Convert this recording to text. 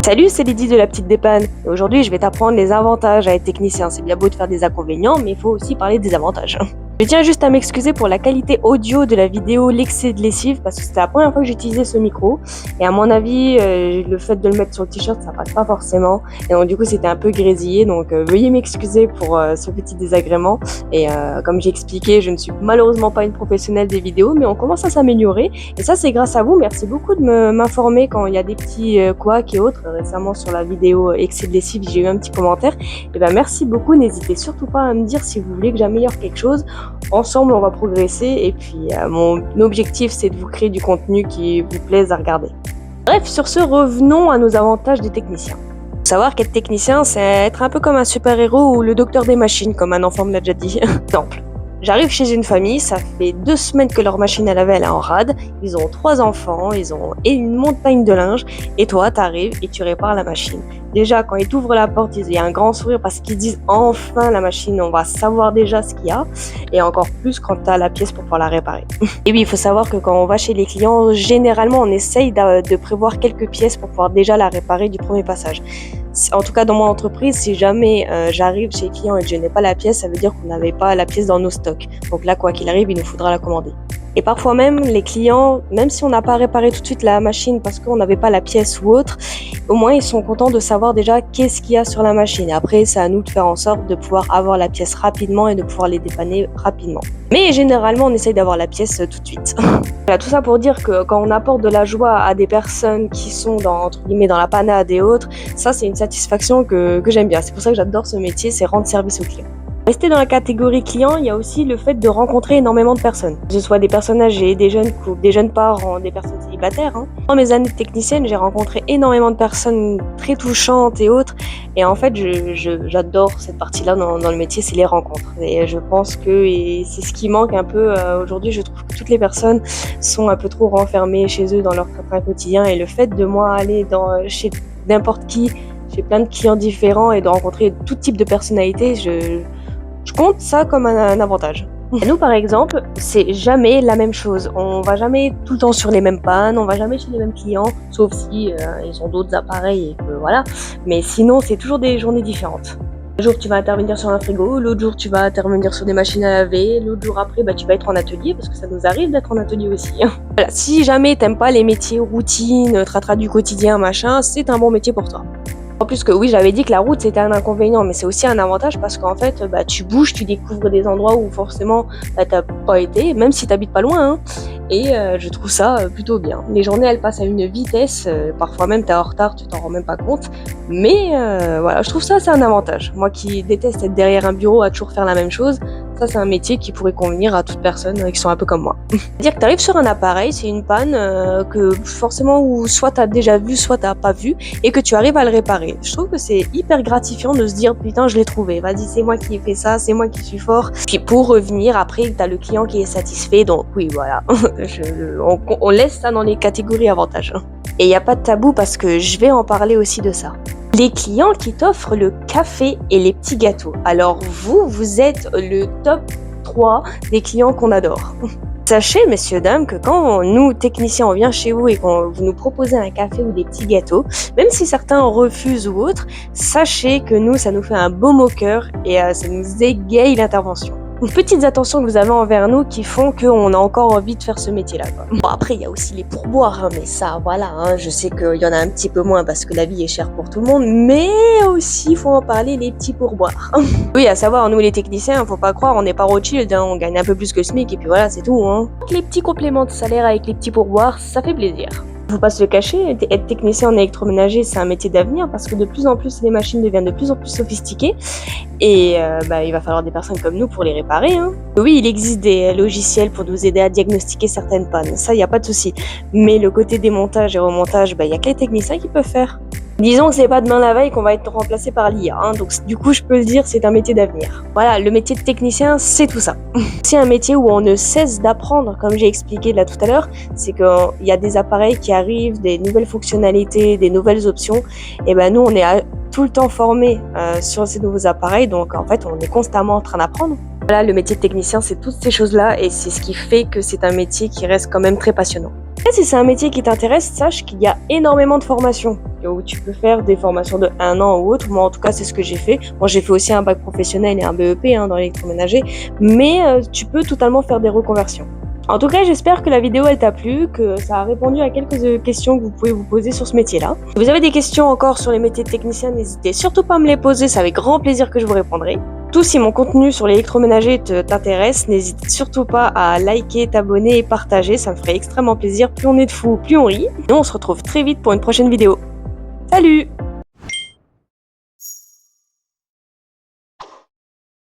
Salut, c'est Lydie de la petite dépanne. Et aujourd'hui, je vais t'apprendre les avantages à être technicien. C'est bien beau de faire des inconvénients, mais il faut aussi parler des avantages. Je tiens juste à m'excuser pour la qualité audio de la vidéo l'excès de lessive parce que c'était la première fois que j'utilisais ce micro et à mon avis le fait de le mettre sur le t-shirt ça passe pas forcément et donc du coup c'était un peu grésillé donc veuillez m'excuser pour ce petit désagrément et comme j'ai expliqué je ne suis malheureusement pas une professionnelle des vidéos mais on commence à s'améliorer et ça c'est grâce à vous. Merci beaucoup de m'informer quand il y a des petits couacs et autres. Récemment sur la vidéo excès de lessive j'ai eu un petit commentaire et ben merci beaucoup, n'hésitez surtout pas à me dire si vous voulez que j'améliore quelque chose. Ensemble, on va progresser et puis mon objectif, c'est de vous créer du contenu qui vous plaise à regarder. Bref, sur ce, revenons à nos avantages des techniciens. Faut savoir qu'être technicien, c'est être un peu comme un super-héros ou le docteur des machines, comme un enfant me l'a déjà dit. Exemple. J'arrive chez une famille, ça fait 2 semaines que leur machine à laver elle est en rade, ils ont 3 enfants, ils ont une montagne de linge, et toi t'arrives et tu répares la machine. Déjà quand ils t'ouvrent la porte, il y a un grand sourire parce qu'ils disent enfin la machine, on va savoir déjà ce qu'il y a, et encore plus quand t'as la pièce pour pouvoir la réparer. Et oui, il faut savoir que quand on va chez les clients, généralement on essaye de prévoir quelques pièces pour pouvoir déjà la réparer du premier passage. En tout cas dans mon entreprise, si jamais j'arrive chez les clients et que je n'ai pas la pièce, ça veut dire qu'on n'avait pas la pièce dans nos stocks. Donc là, quoi qu'il arrive, il nous faudra la commander. Et parfois même, les clients, même si on n'a pas réparé tout de suite la machine parce qu'on n'avait pas la pièce ou autre, au moins ils sont contents de savoir déjà qu'est-ce qu'il y a sur la machine. Et après, c'est à nous de faire en sorte de pouvoir avoir la pièce rapidement et de pouvoir les dépanner rapidement. Mais généralement, on essaye d'avoir la pièce tout de suite. Voilà, tout ça pour dire que quand on apporte de la joie à des personnes qui sont entre guillemets, dans la panade et autres, ça c'est une satisfaction que j'aime bien. C'est pour ça que j'adore ce métier, c'est rendre service aux clients. Rester dans la catégorie client, il y a aussi le fait de rencontrer énormément de personnes. Que ce soit des personnes âgées, des jeunes couples, des jeunes parents, des personnes célibataires. Dans mes années de technicienne, j'ai rencontré énormément de personnes très touchantes et autres. Et en fait, j'adore cette partie-là dans le métier, c'est les rencontres. Et je pense que c'est ce qui manque un peu aujourd'hui. Je trouve que toutes les personnes sont un peu trop renfermées chez eux dans leur train quotidien. Et le fait de moi aller chez n'importe qui, chez plein de clients différents et de rencontrer tout type de personnalités, je compte ça comme un avantage. Et nous, par exemple, c'est jamais la même chose. On va jamais tout le temps sur les mêmes pannes, on va jamais chez les mêmes clients, sauf si ils ont d'autres appareils et que voilà. Mais sinon, c'est toujours des journées différentes. Un jour, tu vas intervenir sur un frigo, l'autre jour, tu vas intervenir sur des machines à laver, l'autre jour après, tu vas être en atelier, parce que ça nous arrive d'être en atelier aussi. Voilà. Si jamais t'aimes pas les métiers routines, tratra du quotidien, machin, c'est un bon métier pour toi. En plus que oui, j'avais dit que la route c'était un inconvénient, mais c'est aussi un avantage parce qu'en fait, tu bouges, tu découvres des endroits où forcément t'as pas été, même si t'habites pas loin. Et je trouve ça plutôt bien. Les journées elles passent à une vitesse, parfois même t'es en retard, tu t'en rends même pas compte. Mais voilà, je trouve ça c'est un avantage. Moi qui déteste être derrière un bureau à toujours faire la même chose, ça c'est un métier qui pourrait convenir à toute personne qui sont un peu comme moi. C'est-à-dire que t'arrives sur un appareil, c'est une panne que forcément ou soit t'as déjà vu, soit t'as pas vu, et que tu arrives à le réparer. Je trouve que c'est hyper gratifiant de se dire putain je l'ai trouvé, vas-y c'est moi qui ai fait ça, c'est moi qui suis fort. Puis pour revenir après t'as le client qui est satisfait, donc oui voilà, on laisse ça dans les catégories avantages. Et il n'y a pas de tabou parce que je vais en parler aussi de ça. Les clients qui t'offrent le café et les petits gâteaux. Alors vous êtes le top 3 des clients qu'on adore. Sachez, messieurs, dames, que quand nous, techniciens, on vient chez vous et qu'on vous nous proposez un café ou des petits gâteaux, même si certains refusent ou autres, sachez que nous, ça nous fait un baume au cœur et ça nous égaye l'intervention. Petites attentions que vous avez envers nous qui font qu'on a encore envie de faire ce métier-là. Bon, après, il y a aussi les pourboires, mais ça, voilà, je sais qu'il y en a un petit peu moins parce que la vie est chère pour tout le monde, mais aussi, il faut en parler, les petits pourboires. Oui, à savoir, nous, les techniciens, faut pas croire, on n'est pas Rothschild, on gagne un peu plus que le SMIC, et puis voilà, c'est tout. Les petits compléments de salaire avec les petits pourboires, ça fait plaisir. Faut pas se le cacher, être technicien en électroménager, c'est un métier d'avenir parce que de plus en plus, les machines deviennent de plus en plus sophistiquées et il va falloir des personnes comme nous pour les réparer. Oui, il existe des logiciels pour nous aider à diagnostiquer certaines pannes, ça, il n'y a pas de souci. Mais le côté démontage et remontage, il y a que les techniciens qui peuvent faire. Disons que c'est pas demain la veille qu'on va être remplacé par l'IA, donc du coup je peux le dire, c'est un métier d'avenir. Voilà, le métier de technicien, c'est tout ça. C'est un métier où on ne cesse d'apprendre, comme j'ai expliqué là tout à l'heure, c'est qu'il y a des appareils qui arrivent, des nouvelles fonctionnalités, des nouvelles options, et nous on est tout le temps formés sur ces nouveaux appareils, donc en fait on est constamment en train d'apprendre. Voilà, le métier de technicien, c'est toutes ces choses-là, et c'est ce qui fait que c'est un métier qui reste quand même très passionnant. Et si c'est un métier qui t'intéresse, sache qu'il y a énormément de formations. Où tu peux faire des formations de 1 an ou autre. Moi, en tout cas, c'est ce que j'ai fait. Moi, j'ai fait aussi un bac professionnel et un BEP dans l'électroménager. Mais tu peux totalement faire des reconversions. En tout cas, j'espère que la vidéo elle t'a plu, que ça a répondu à quelques questions que vous pouvez vous poser sur ce métier-là. Si vous avez des questions encore sur les métiers de technicien, n'hésitez surtout pas à me les poser, c'est avec grand plaisir que je vous répondrai. Tout si mon contenu sur l'électroménager t'intéresse, n'hésite surtout pas à liker, t'abonner et partager, ça me ferait extrêmement plaisir. Plus on est de fous, plus on rit. Et on se retrouve très vite pour une prochaine vidéo. Salut!